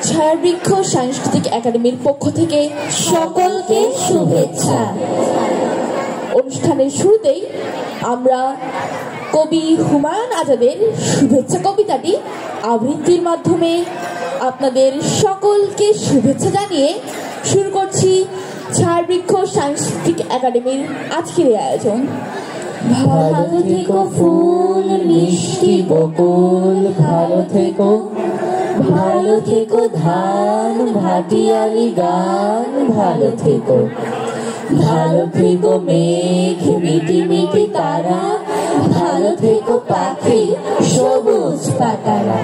ছায়াবৃক্ষ সাংস্কৃতিক একাডেমির পক্ষ থেকে সকলকে শুভেচ্ছা। অনুষ্ঠানের শুরুতেই আমরা কবি হুমায়ুন আজাদের শুভেচ্ছা কবিতাটি আবৃত্তির মাধ্যমে আপনাদের সকলকে শুভেচ্ছা জানিয়ে শুরু করছি ছায়াবৃক্ষ সাংস্কৃতিক একাডেমির আজকের আয়োজন। ভালো থেকো ফুল মিষ্টি বকুল, ভালো থেকো ভালো থেকো ধান ভাটিয়ালি গান, ভালো থেকো ভালো থেকো মেঘ মিটি মিটি তারা, ভালো থেকো পাখি সবুজ পাতারা,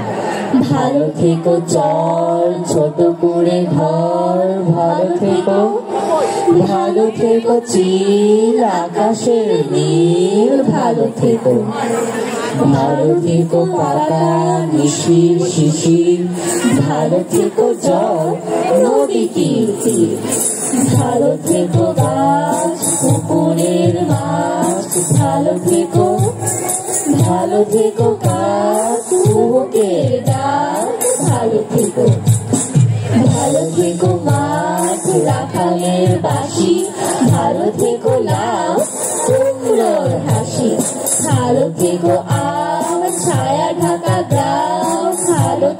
ভালো থেকো চর ছোট করে ঘর, ভালো থেকো ভালো থেকো চিল আকাশের নীল, ভালো থেকো ভালো থেকো পাতা মিশির শিশির, ভালো থেকো জল নদী তীর তীর, ভালো থেকো গাছ পুকুরের মাছ, ভালো থেকো কাক কুহুকের ডাক, ভালো থেকো মাঠ রাখালের বাঁশি, ভালো থেকো লাউ কুমড়োর হাসি, ভালো থেকো আম ছায়া ঢাকা গ্রাম, ভালো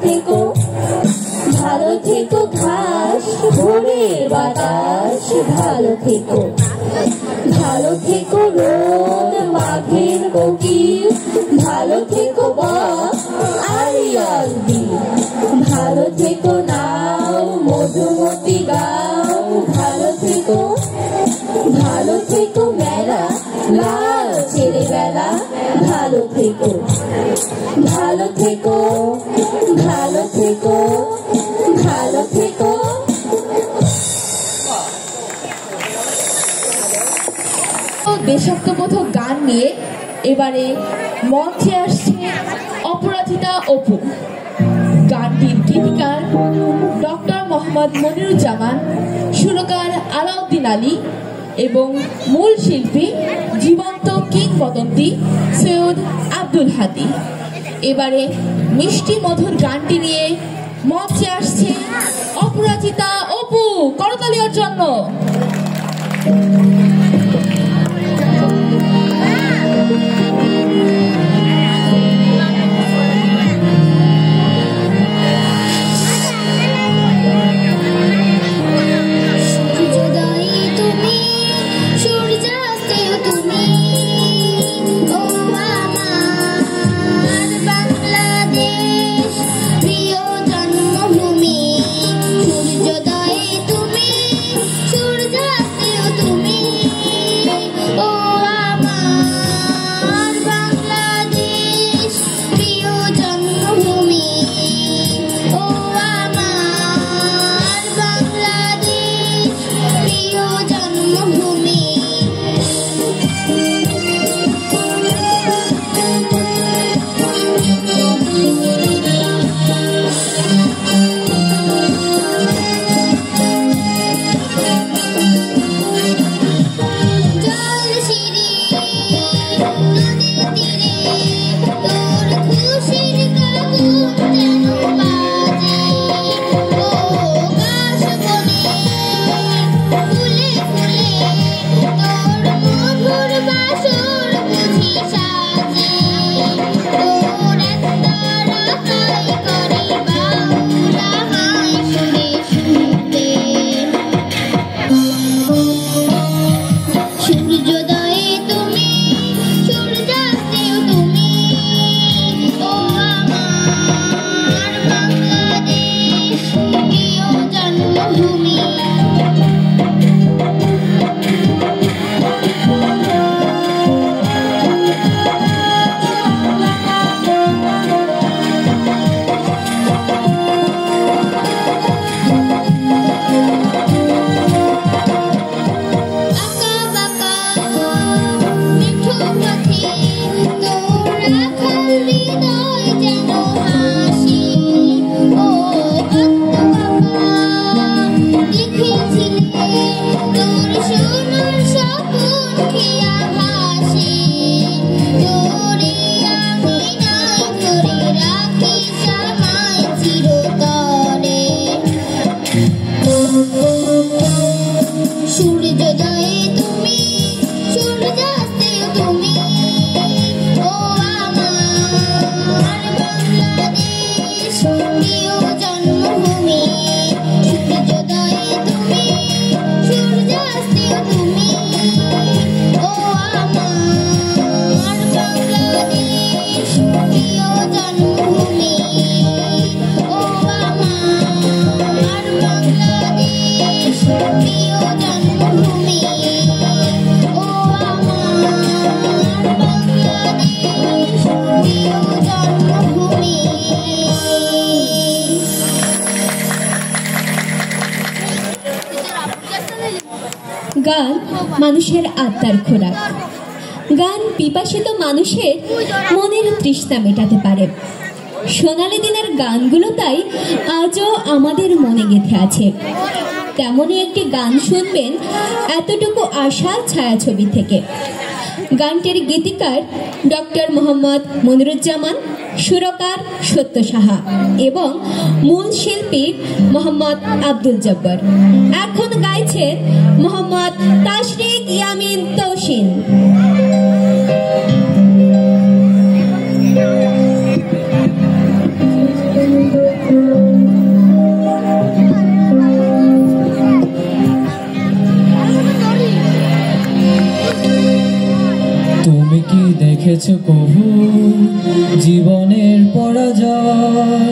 থেকো ঘাস ভোরের বাতাস, ভালো থেকো রোদ মাঘের কোকিল, ভালো থেকো বক আরিয়াল বিল, ভালো থেকো নাও মধুমতি গাও, ভালো থেকো মেলা লাল ছেলেবেলা, ভালো থেকো দেশাত্মবোধক গান নিয়ে এবারে মঞ্চে আসছে অপরাজিতা অপু। গানটির গীতিকার ডক্টর মোহাম্মদ মনিরুজ্জামান, সুরকার আলাউদ্দিন আলী এবং মূল শিল্পী জীবন্ত কিংবদন্তি সৈয়দ আব্দুল হাদী। এবারে মিষ্টি মধুর গানটি নিয়ে মঞ্চে আসছে অপরাজিতা অপু। করতালির জন্য তুমি গান মানুষের আত্মার খোরাক। গান পিপাসিত মানুষের মনের তৃষ্ণা মেটাতে পারে। সোনালী দিনের গানগুলো তাই আজও আমাদের মনে গেঁথে আছে। তেমনই একটি গান শুনবেন এতটুকু আশা ছায়াছবি থেকে। গানটির গীতিকার ডক্টর মোহাম্মদ মনিরুজ্জামান, সুরকার সত্য সাহা এবং মূল শিল্পী মোহাম্মদ আব্দুল জব্বার। এখন গাইছেন মোহাম্মদ তাশরিক ইয়ামিন তৌসিন। তুমি কি দেখেছো কবু জীবনের পরাজয়?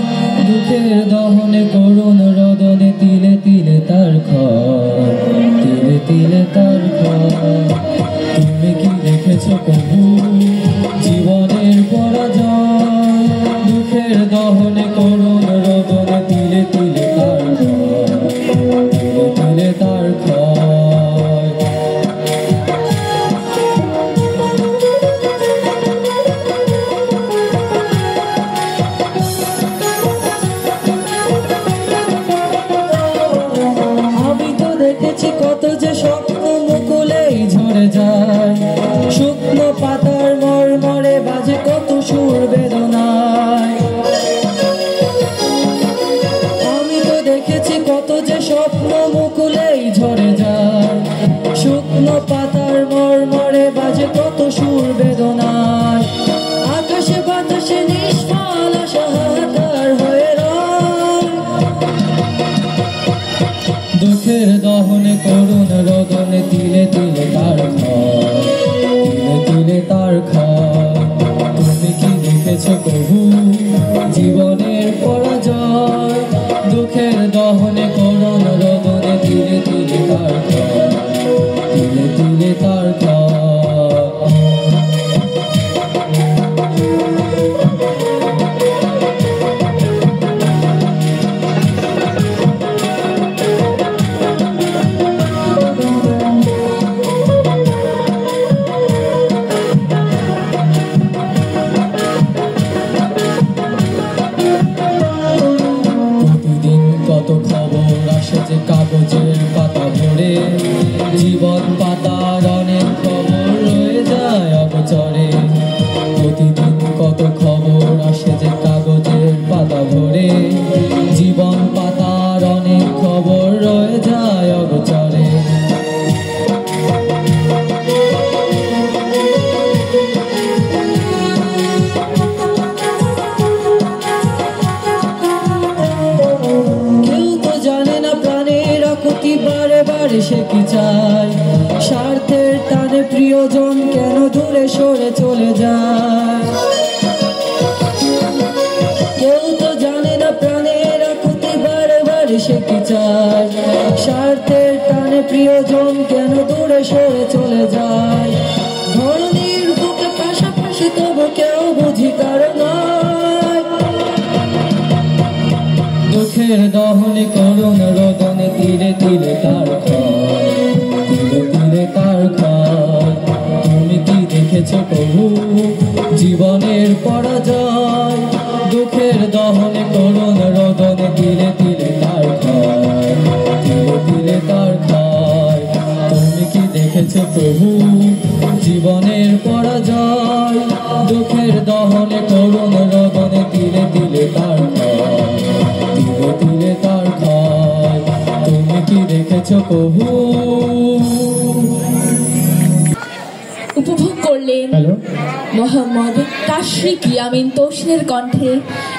দুঃখের দহনে করুণ রদনে তিলে তিলে তার ক্ষয়, তিলে তিলে তার ক্ষয়। তুমি কি দেখেছো কবু জীবনের পরাজয়? দুঃখের দহনে করুণ রদনে তিলে তিলে তার ক্ষয়, তিলে তিলে তার ক্ষয়। কত যে স্বপ্ন মুকুলেই ঝরে যায়, শুকনো পাতার মরমরে বাজে কত সুর বেদনায়। আমি তো দেখেছি কত যে স্বপ্ন মুকুলেই ঝরে যায়, শুকনো পাতার মরমরে বাজে কত সুর বেদনায়। আকাশে বাতাসে নিষ্ফল আশা হাহাকার হয়ে রয়, দুঃখের দহনে করুণ রদনে তিলে তিলে তার ক্ষয়, তিলে তিলে তার ক্ষয়। তুমি কি দেখেছো কবু জীবনের পরাজয়? দুঃখের দহনে করুণ রদনে তিলে তিলে তার ক্ষয়, তিলে তিলে তার ক্ষয়। কাগজের পাতা ভরে জীবন পাতার অনেক খবর রয়ে যায় অগোচরে। প্রতিদিন কত খবর আসে যে কাগজের পাতা ভরে জীবন পাতার অনেক খবর রয়ে যায় অগোচরে। বারে বারে সে কি চায়, স্বার্থের টানে প্রিয়জন কেন দূরে সরে চলে যায়। কেউ তো জানে না প্রাণের আকুতি বারে বারে সে কি চায়, স্বার্থের টানে প্রিয়জন কেন দূরে সরে চলে যায়। ধরনীর বুকে পাশাপাশি তবু কেউ বুঝি কারণ দুঃখের দহনে করুণ রদনে তিলে তিলে তার ক্ষয়, তিলে তিলে তার ক্ষয়। তুমি কি দেখেছো কবু জীবনের পরাজয়? দুঃখের দহনে করুণ রদনে তিলে তিলে তার ক্ষয়, তিলে তিলে তার ক্ষয়। তুমি কি দেখেছো কবু জীবনের পরাজয়? দুঃখের দহনে করুণ রদনে তিলে তিলে তার ক্ষয়, তিলে তিলে তার ক্ষয়। তুমি কি দেখেছো কবু? উপভোগ করলেন মোহাম্মদ তাশরিক ইয়ামিন তৌসিনের কণ্ঠে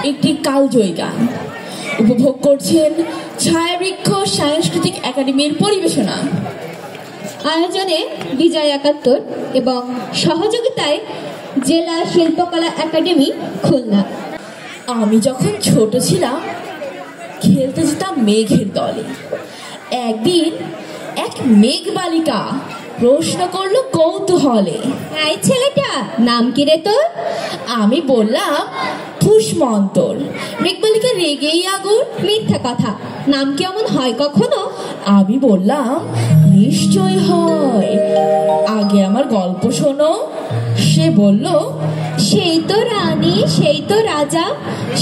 একটি কালজয়ী গান। উপভোগ করছেন ছায়াবৃক্ষ সাংস্কৃতিক একাডেমির পরিবেশনা। আয়োজনে বিজয় ৭১ এবং সহযোগিতায় জেলা শিল্পকলা একাডেমি খুলনা। আমি যখন ছোট ছিলাম খেলতে যেতাম মেঘের দলে। একদিন এক মেঘ বালিকা প্রশ্ন করলো কৌতূহলে, এই ছেলেটা নাম কি রে তোর? আমি বললাম ফুসমন্তর। মেঘবালিকা রেগেই আগুন। মিথ্যা কথা, নাম কি এমন হয় কখনো? আমি বললাম নিশ্চয় হয়, আগে আমার গল্প শোনো। সে বলল, সেই তো রানী, সেই তো রাজা,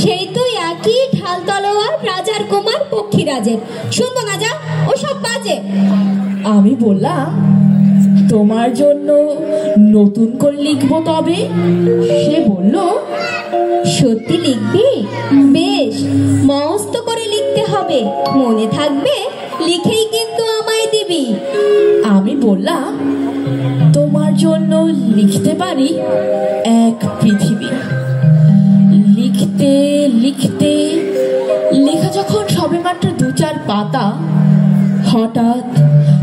সেই তো একই ঢাল তলোয়ার, রাজার কুমার পক্ষীরাজের। শুনবো না, যা, ও সব বাজে। আমি বললাম, তোমার জন্য নতুন করে লিখবো তবে। সে বলল, সত্যি লিখবি? বেশ, মস্ত করে লিখতে হবে, মনে থাকবে, লিখেই কিন্তু আমায় দিবি। আমি বললাম, তোমার জন্য লিখতে পারি এক পৃথিবী। লিখতে লিখতে লেখা যখন সবেমাত্র 2-4 পাতা, হঠাৎ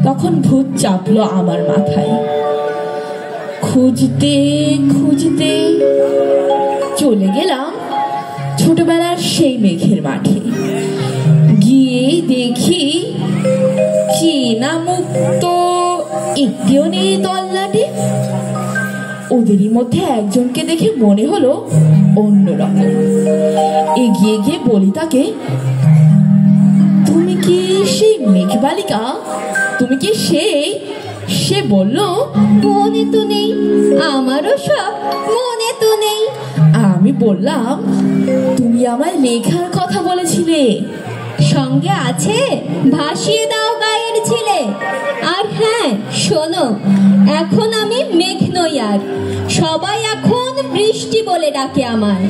তখন ভূত চাপলো আমার মাথায়। খুঁজতে খুঁজতে চলে গেলাম ছোটবেলার সেই মেঘের মাঠে। গিয়ে দেখি চেনা মুখ তো একটিও নেই তল্লাটে। ওদেরই মধ্যে একজনকে দেখে মনে হলো অন্যরকম। এগিয়ে গিয়ে বলি তাকে, তুমি কি সেই মেঘবালিকা? তুমি কি সেই? সে বলল, মনে তো নেই, আমারও সব মনে তো নেই। আমি বললাম, তুমি আমার লেখার কথা বলেছিলে। সঙ্গে আছে ভাসিয়ে দাও গায়ের ছিলে। আর হ্যাঁ শোনো, এখন আমি মেঘ নই আর, সবাই এখন বৃষ্টি বলে ডাকে আমায়।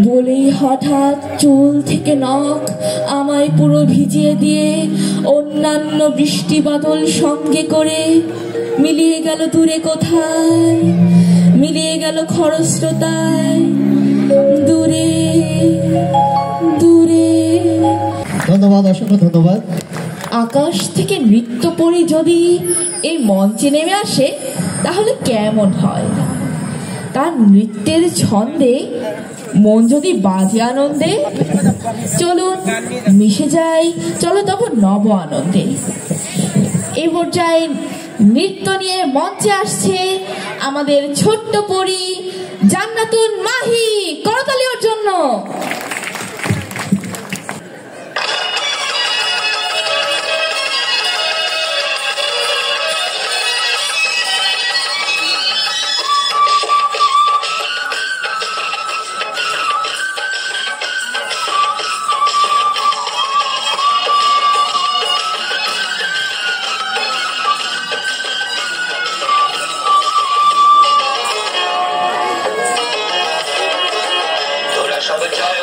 বলেই হঠাৎ চুল থেকে নখ আমায় পুরো ভিজিয়ে দিয়ে অন্যান্য বৃষ্টি বাদল সঙ্গে করে মিলিয়ে গেল দূরে কোথায়, মিলিয়ে গেল খরস্রোতায়, দূরে দূরে। ধন্যবাদ, অসংখ্য ধন্যবাদ। আকাশ থেকে নৃত্য পরি যদি এই মঞ্চে নেমে আসে তাহলে কেমন হয়? তার নৃত্যের ছন্দে মন যদি বাজে আনন্দে, চলুন মিশে যাই, চলো তখন নব আনন্দে। এই পর্যায়ে নৃত্য নিয়ে মঞ্চে আসছে আমাদের ছোট্ট পরি জান্নাতুন মাহি। করতালি ওর জন্য। জয়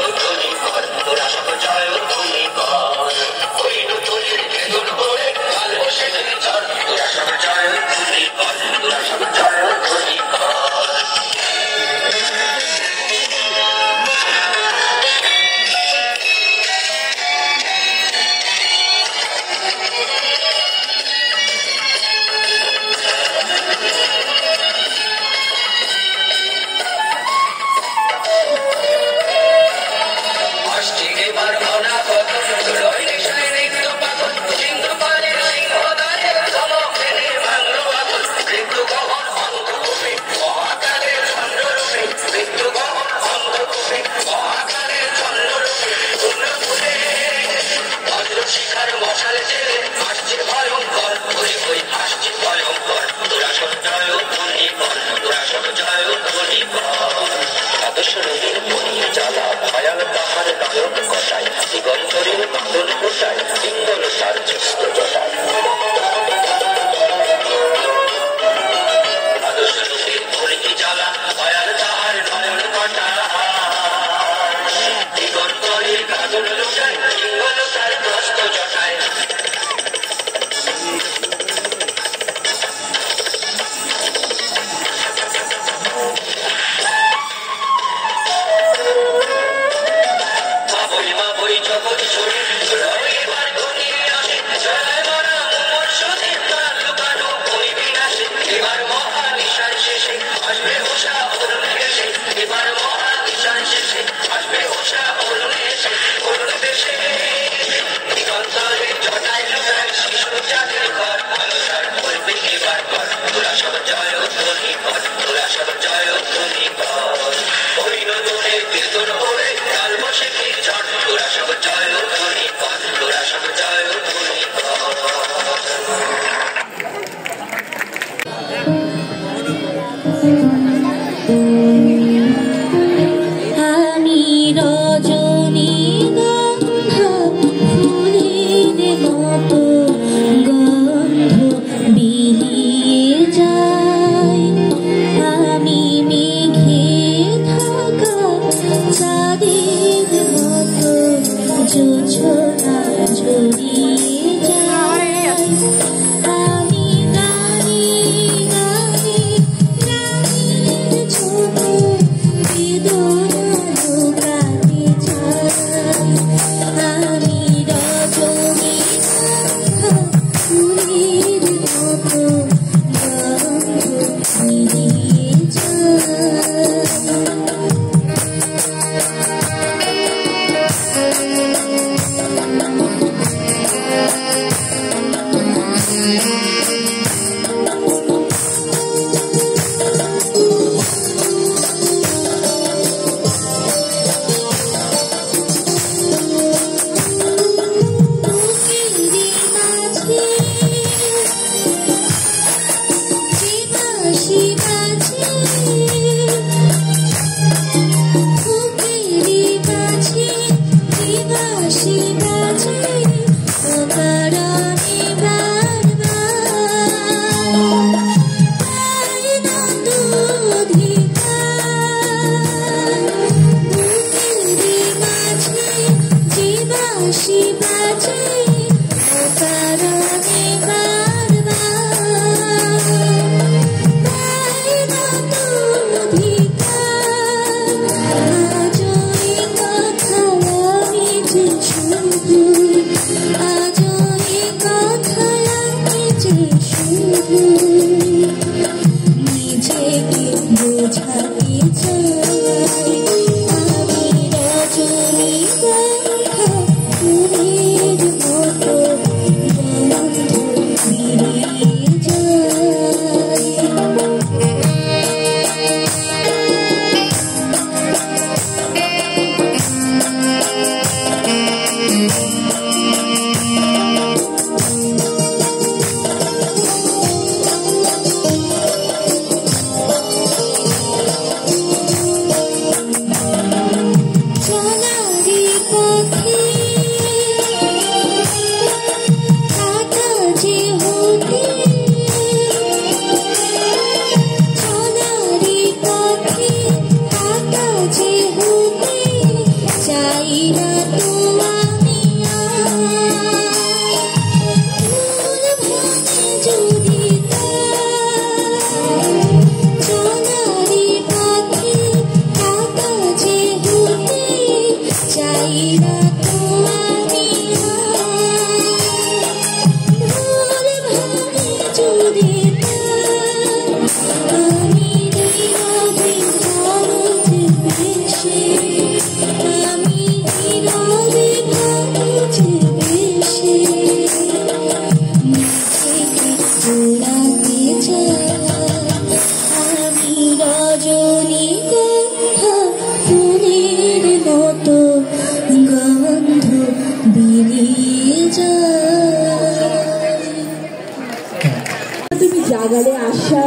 জাগালে আশা,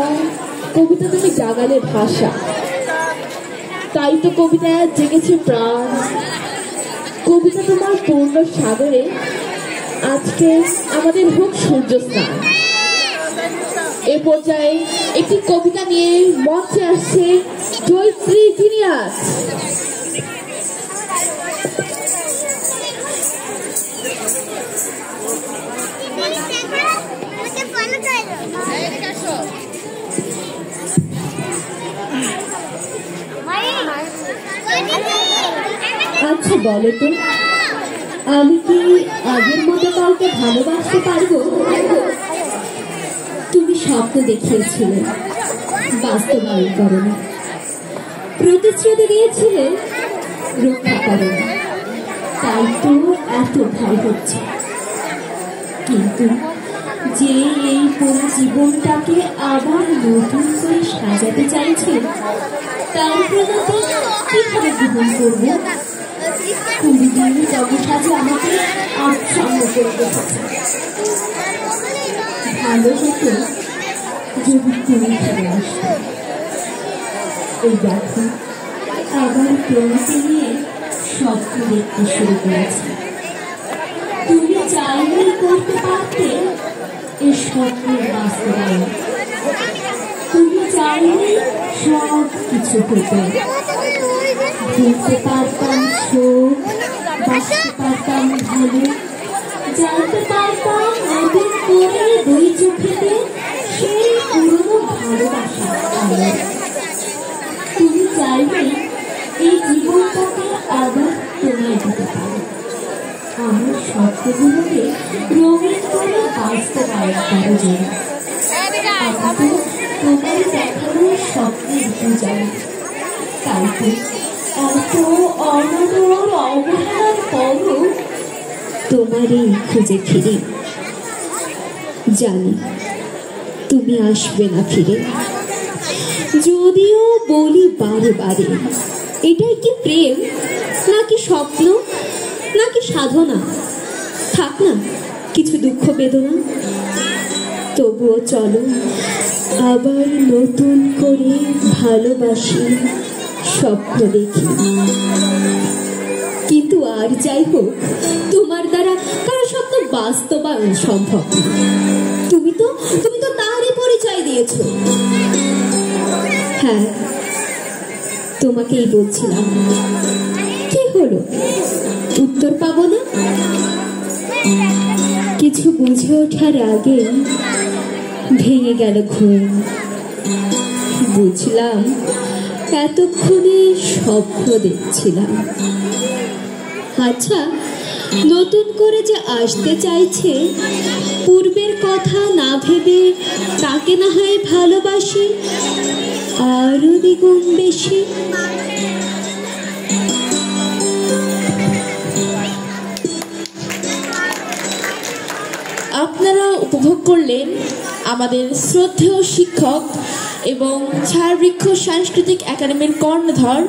কবিতা তুমি জাগালে ভাষা, তাই তো কবিতায় জেগেছে প্রাণ। কবিতা তোমার পূর্ণ সাগরে আজকে আমাদের হোক সূর্য স্নান। এ পর্যায়ে একটি কবিতা নিয়ে মঞ্চে আসছে জয়শ্রী জিনিয়াস। আচ্ছা বলো তো, আমি কি আগের মতো কাউকে ভালোবাসতে পারবো? তুমি স্বপ্ন দেখিয়েছিলে, বাস্তবায়ন করো না। প্রতিশ্রুতি দিয়েছিলে, রক্ষা করো না। তাই তো এত ভয় হচ্ছে। কিন্তু যে এই পুরো জীবনটাকে আবার নতুন করে সাজাতে চাইছে, তার প্রতি কিভাবে গ্রহণ করবো? কুড়িদিন জগসাজে আমাকে আচ্ছন্ন করতে হবে। ভালো হতো যদি তুমি ফিরে আসতো। এই দেখো, আবার তোমাকে নিয়ে স্বপ্ন দেখতে শুরু করেছি। তুমি চাইলেই করতে পারতে এই স্বপ্নের বাস্তবায়ন। তুমি চাইলেই সব কিছু হতো। ভুলতে পারতাম শোক, বাঁচতে পারতাম ভালো, জানতে পারতাম নতুন করে দুই চোখেতে সেই পুরনো ভালোবাসা আলো। তুমি চাইলে এই জীবনটাকে আবার তোমায় দিতে পারো। আমার স্বপ্নগুলোকে রঙিন করে বাস্তবায়ন করো যেন। আমি তো তোমার দেখানো স্বপ্নের পূজারি। তাই তো এত অনাদর অবহেলার পরও তোমারই খুঁজে ফিরি। জানি তুমি আসবে না ফিরে, যদিও বলি বারে বারে, এটাই কি প্রেম নাকি স্বপ্ন নাকি সাধনা? থাক না কিছু দুঃখ বেদনা, তবুও চলো আবার নতুন করে ভালোবাসি, স্বপ্ন দেখি। কিন্তু আর যাই হোক, তোমার দ্বারা কারো স্বপ্ন বাস্তবায়ন সম্ভব না। তুমি তো তারই পরিচয় দিয়েছ। হ্যাঁ, তোমাকেই বলছিলাম। কি হলো? উত্তর উত্তর পাবো না? কিছু বুঝে ওঠার আগে ভেঙে গেল ঘুম। বুঝলাম এতক্ষণে স্বপ্ন দেখছিলাম। আচ্ছা, নতুন করে যে আসতে চাইছে, পূর্বের কথা না ভেবে তাকে না হয় ভালোবাসি আরো দ্বিগুণ বেশি। আপনারা উপভোগ করলেন আমাদের শ্রদ্ধেয় শিক্ষক এবং ছায়াবৃক্ষ সাংস্কৃতিক একাডেমির কর্ণধার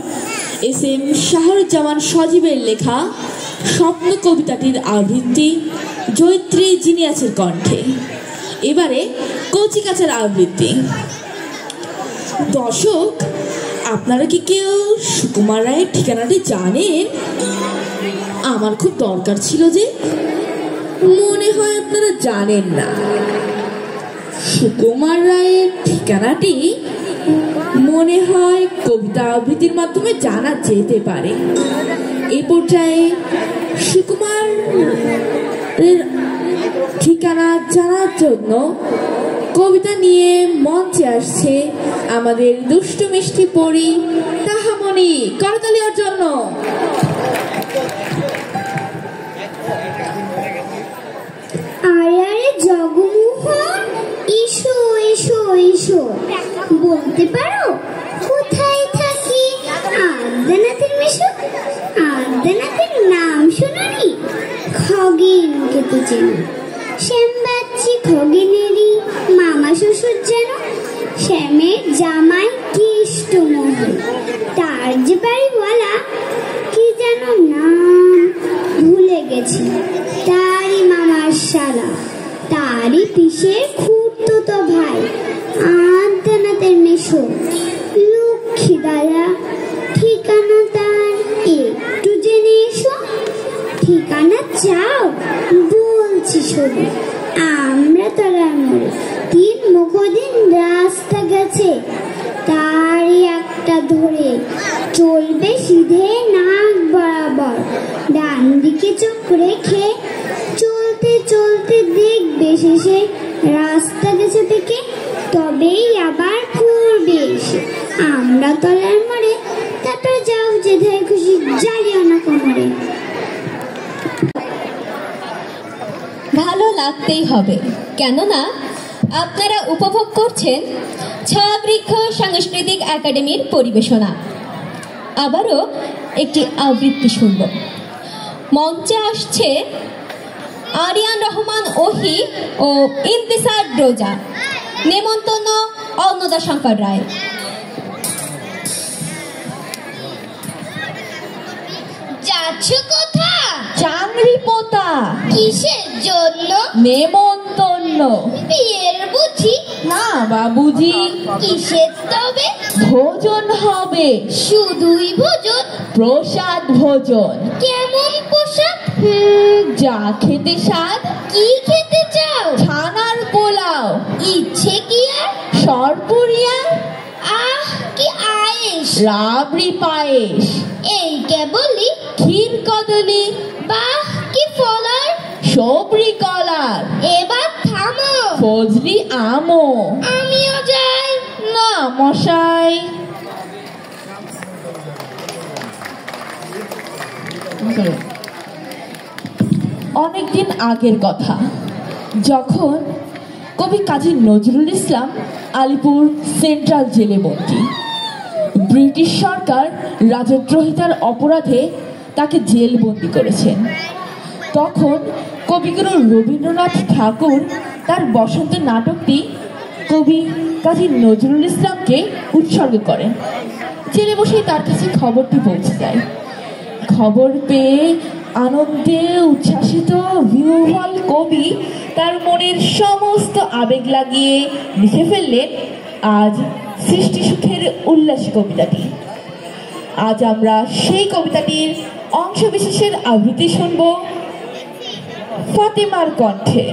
এস.এম. শাহরুজ্জামান সজীবের লেখা স্বপ্ন কবিতাটির আবৃত্তি জয়িত্রী জিনিয়াসের কণ্ঠে। এবারে কচিকাচার আবৃত্তি। দর্শক, আপনারা কি কেউ সুকুমার রায়ের ঠিকানাটি জানেন? আমার খুব দরকার ছিল যে। মনে হয় আপনারা জানেন না। সুকুমার রায়ের ঠিকানাটি মনে হয় কবিতা আবৃত্তির মাধ্যমে জানা যেতে পারে। এই পর্যায়ে সুকুমার ঠিকানা জানার জন্য কবিতা নিয়ে মঞ্চে আসছে আমাদের দুষ্টু মিষ্টি পরী তাহামণি। করতালি ওর জন্য। আরে আরে জগমোহন, এসো এসো এসো। বলতে পারো কোথায় থাকি? আদ্যানাথের মেশো। আদ্যানাথের নাম শোনি? খগেনকে তো চেনো। শ্যামবাচ্চি খগেনেরই মামা শ্বশুর যেন। শ্যামের জামাই কেষ্টমোহন। তার যে বাড়িওয়ালা কি যেন নাম ভুলে গেছি। তারই মামার শালা, তারই পিসের খুড়তুতো ভাই আদ্যানাথের মেশো লক্ষ্মী দাদা। ঠিকানা তার একটু জেনে এসো। ঠিকানা চাও? বলছি শোনো। আমরা তলার মোড়ে 3 মুখদিন রাস্তা গেছে, তারই একটা ধরে চলবে সিধে নাক বরাবর। ডান দিকে চোখ রেখে চলতে চলতে দেখবে শেষে রাস্তা গেছে থেকে, তবেই আবার ঘুরবে এসে আমরা তলার মোড়ে। তারপর যাও যেথায় খুশি, জ্বালিও না কোমরে। ভালো লাগতেই হবে, কেননা আপনারা উপভোগ করছেন ছায়াবৃক্ষ সাংস্কৃতিক একাডেমির পরিবেশনা। আবারও একটি আবৃত্তি শুনব। মঞ্চে আসছে আরিয়ান রহমান ওহি ও ইন্তিসার রোজা। নেমন্তন্ন অন্নদা শঙ্কর রায়। যাচ্ছ কোথা? চাংরি পোতা। কিসের জন্য? নেমন্তন্ন। বিয়ের বুঝি? না বাবুজি। কিসের তবে? ভোজন হবে। শুধুই ভোজন? প্রসাদ ভোজন। কেমন পোশাক? যা খেতে স্বাদ। কি খেতে চাও? ছানার পোলাও। ইচ্ছে কি আর? সরপুরিয়া। আহ, কি আয়েশ! রাবড়ি পায়েস। এই কেবলই? ক্ষীর কদলি। বাহ, কি ফলার! সবরি কলার। এবার থামো। ফজলি আমো। আমিও যাই। না মশাই। অনেকদিন আগের কথা, যখন কবি কাজী নজরুল ইসলাম আলিপুর সেন্ট্রাল জেলে বন্দী। ব্রিটিশ সরকার রাজদ্রোহিতার অপরাধে তাকে জেলবন্দি করেছেন। তখন কবিগুরু রবীন্দ্রনাথ ঠাকুর তার বসন্ত নাটকটি কবি কাজী নজরুল ইসলামকে উৎসর্গ করেন। জেলে বসেই তার কাছে খবরটি পৌঁছে যায়। খবর পেয়ে আনন্দে উচ্ছ্বাসিত বিহ্বল কবি তার মনের সমস্ত আবেগ লাগিয়ে লিখে ফেললেন আজ সৃষ্টি সুখের উল্লাসী কবিতাটি। আজ আমরা সেই কবিতাটির অংশ বিশেষের আবৃত্তি শুনব ফাতেমার কণ্ঠে।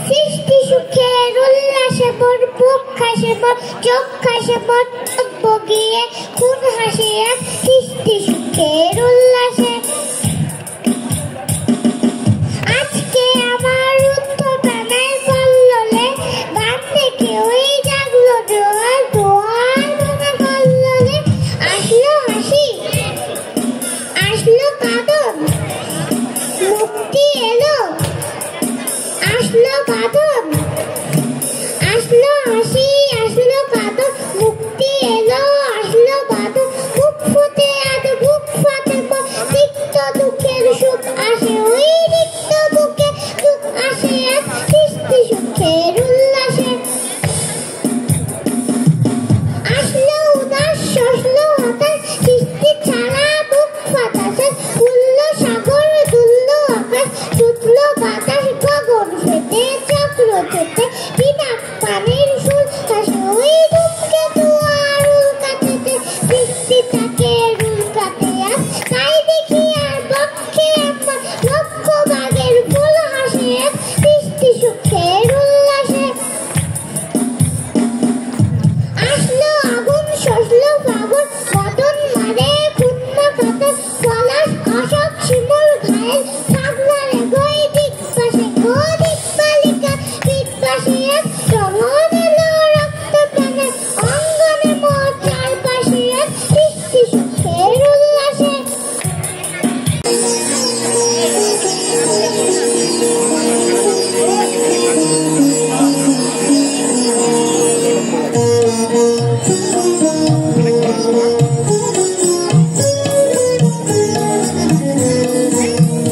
সৃষ্টি সুখের উল্লাসে পর, বুক খাসে পর, চোখ খাসে পর, উঠবো গিয়ে খুন হাসিয়া সৃষ্টি সুখের উল্লাসে। আজকে আমার রুদ্ধ প্রাণের কল্লোলে গান থেকে ওই জাগলো জোয়ার জোয়ার ভাঙা কল্লোলে। আসলো হাসি, আসলো কাঁদন, মুক্তি এলো, আসলো বাঁধন, আসলো হাসি, আসলো কাঁদন, মুক্তি এলো, আসলো বাঁধন। বুক ফুটে আজ বুক ফাটে তিক্ত দুঃখের সুখ আসে ওই রিক্ত বুকে, সুখ আসে আজ সৃষ্টি সুখের উল্লাসে। আসলো উদাস, শসলো হতাশ, সৃষ্টি ছাড়া বুক ফাটাছে। খুললো সাগর, তুললো আকাশ, ছুটলো বাতাস, গগন ফেটে চক্র চেপে বিনাক পানির সুর আসে ওই ধূমকেতু আর উল্কাতেতে। সৃষ্টি তাকে উল্কাতে আজ তাই দেখি আর বক্ষে আমার লক্ষ বাঘের ফুল হাসে আজ সৃষ্টি সুখের উল্লাসে। আসলো আগুন, শসলো ফাগুন, মদন মারে ফুটনা কাতর, পলাশ অশোক শিমুল ঘায়েল, পাগলারে গই দিক পাশে গো দিক বালিকা দিক পাশে এক রমণ এলো রক্ত প্রাণে অঙ্গনে মোর চারপাশে এক সৃষ্টি সুখের উল্লাসে।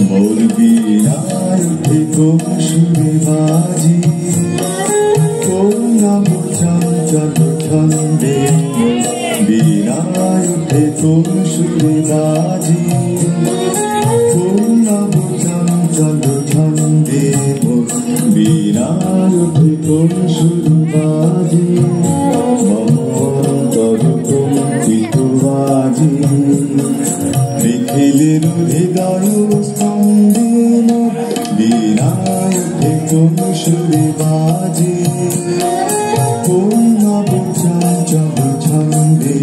মোর বীণায় উঠে কোন সুরে বাজি, কোন নাম চঞ্চল ছন্দে। বীণায় উঠে কোন সুরে বাজি, কোন নাম চঞ্চল ছন্দে। বীণায় উঠে কোন সুরে বাজি, মম অন্তর কম্পিত বাজি। নিখিলের হৃদয় স্পন্দে বীণায় উঠে কোন সুরে বাজি, কোন নব চঞ্চল ছন্দে।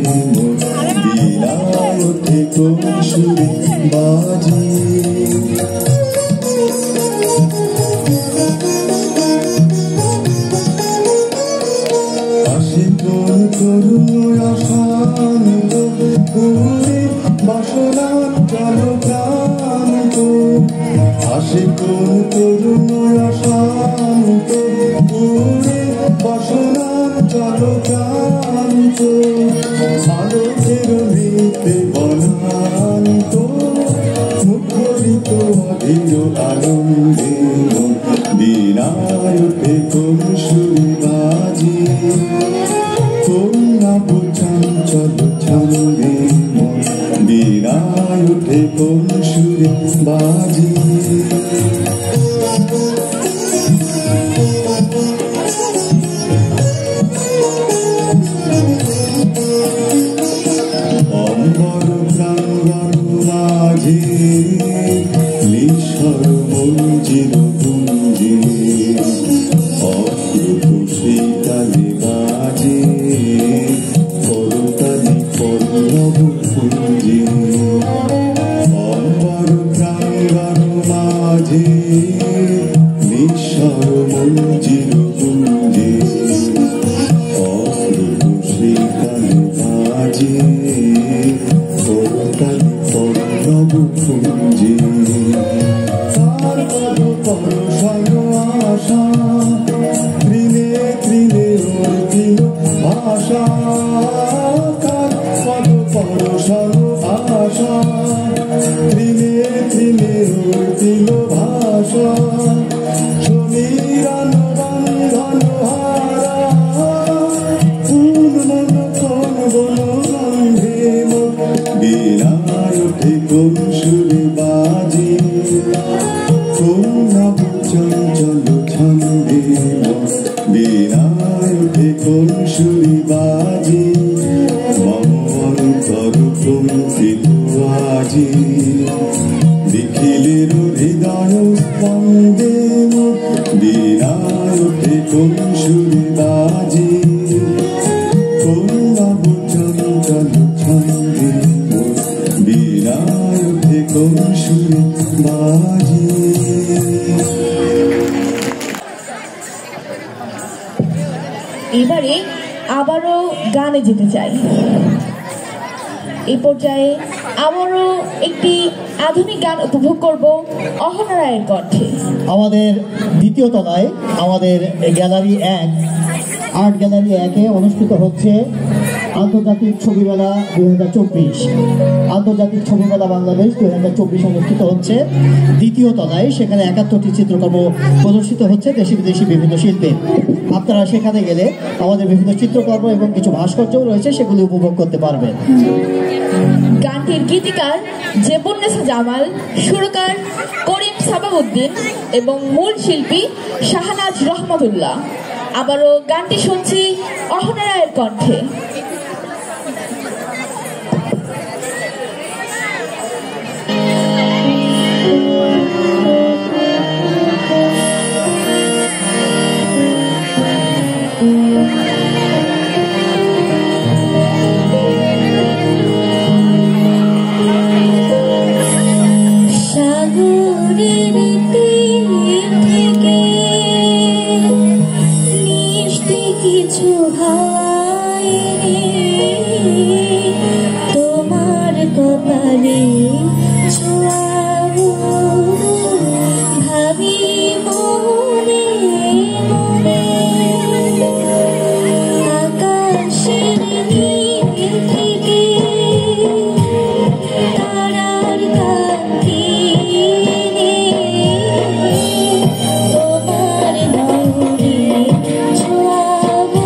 বীণায় উঠে কোন সুরে বাজি। আসে কোন তরুণ অশান্ত ঘুরে বাসনার জলক্রান্ত। আসে কোন তরুণ অশান্ত ঘুরে বাসনার জলক্রান্ত। আলোকের নৃত্যে বনান্ত মুখরিত অধীর আনন্দে। বীণায় উঠে কোন সুরে বাজি, কোন নব চঞ্চল ছন্দে। বীণায় উঠে কোন সুরে বাজি। অম্বর প্রাঙ্গণ মাঝে নিঃস্বর মঞ্জির পুঞ্জে। অপ্রুষে তালে বাজে করতালি পল্লব পুঞ্জে। অম্বর প্রাঙ্গণ মাঝে নিঃস্বর মঞ্জির পুঞ্জে। অপ্রুষে তালে বাজে করতালি পল্লব পুঞ্জে। তার পদ পরশন আশা, তৃণে তৃণে ওর দিল ভাষা। তার পদ পরশন আশা, তৃণে তৃণে ওর দিল ভাষা। সমীরণ বন্ধন হারা, উন্মন কোন বন গন্ধে। বীণায় উঠে কোন সুরে বাজি, কোন নব চঞ্চল ছন্দে। বীণায় উঠে কোন সুরে বাজি, মম অন্তর কম্পিত আজি। নিখিলের হৃদয় স্পন্দে বীণায় উঠে কোন সুরে বাজি, কোন নব ওঠে কোন সুরে বাজে। এবারে আবারও গানে যেতে চাই। এই পর্যায়ে আবারও একটি আধুনিক গান উপভোগ করব অহনা রায়ের কণ্ঠে। আমাদের দ্বিতীয় তলায় আমাদের গ্যালারি 1 আর্ট গ্যালারি 1-এ অনুষ্ঠিত হচ্ছে আন্তর্জাতিক ছবি মেলা 2024। আন্তর্জাতিক ছবি মেলা বাংলাদেশ 2024 অনুষ্ঠিত হচ্ছে দ্বিতীয় তলায়। সেখানে 71টি চিত্রকর্ম প্রদর্শিত হচ্ছে দেশি বিদেশি বিভিন্ন শিল্পে। আপনারা সেখানে গেলে আমাদের বিভিন্ন চিত্রকর্ম এবং কিছু ভাস্কর্যও রয়েছে, সেগুলি উপভোগ করতে পারবেন। গানটির গীতিকার জেবুন্নেসা জামাল, সুরকার করিম সাবাবউদ্দিন এবং মূল শিল্পী শাহনাজ রহমতুল্লাহ। আবারও গানটি শুনছি অহনা রায়ের কণ্ঠে। তোমার কপালে ছোঁয়াবো ভাবি মনে মনে, আকাশের নীল থেকে তারার কান্তি তোমার মনে ছোঁয়াবো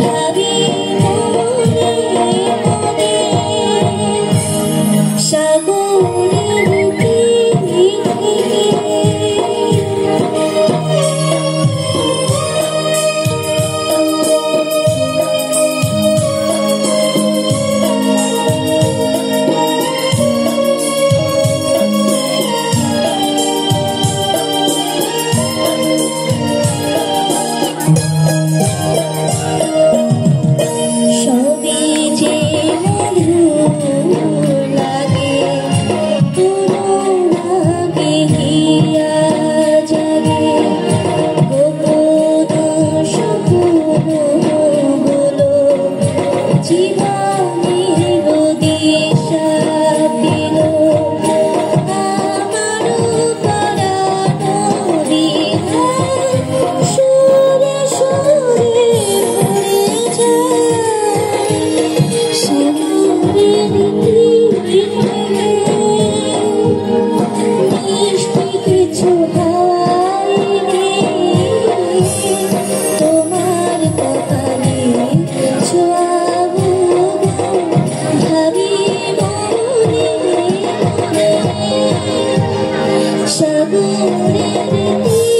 ভাবি মনে মনে, সাগরের তীর থেকে সবই যে মধুর লাগে, পুরোনাকে হিয়া জাগে, গোপন স্বপ্নগুলো জীবনের দিশা দিল, আমার পরানো হৃদয় সুরে সুরে ভরে যায়, সাগরের তীর থেকে মিষ্টি কিছু হাওয়ায় তোমার কপালে ছোঁয়াবো ভাবি মনে মনে, সাগরের তীর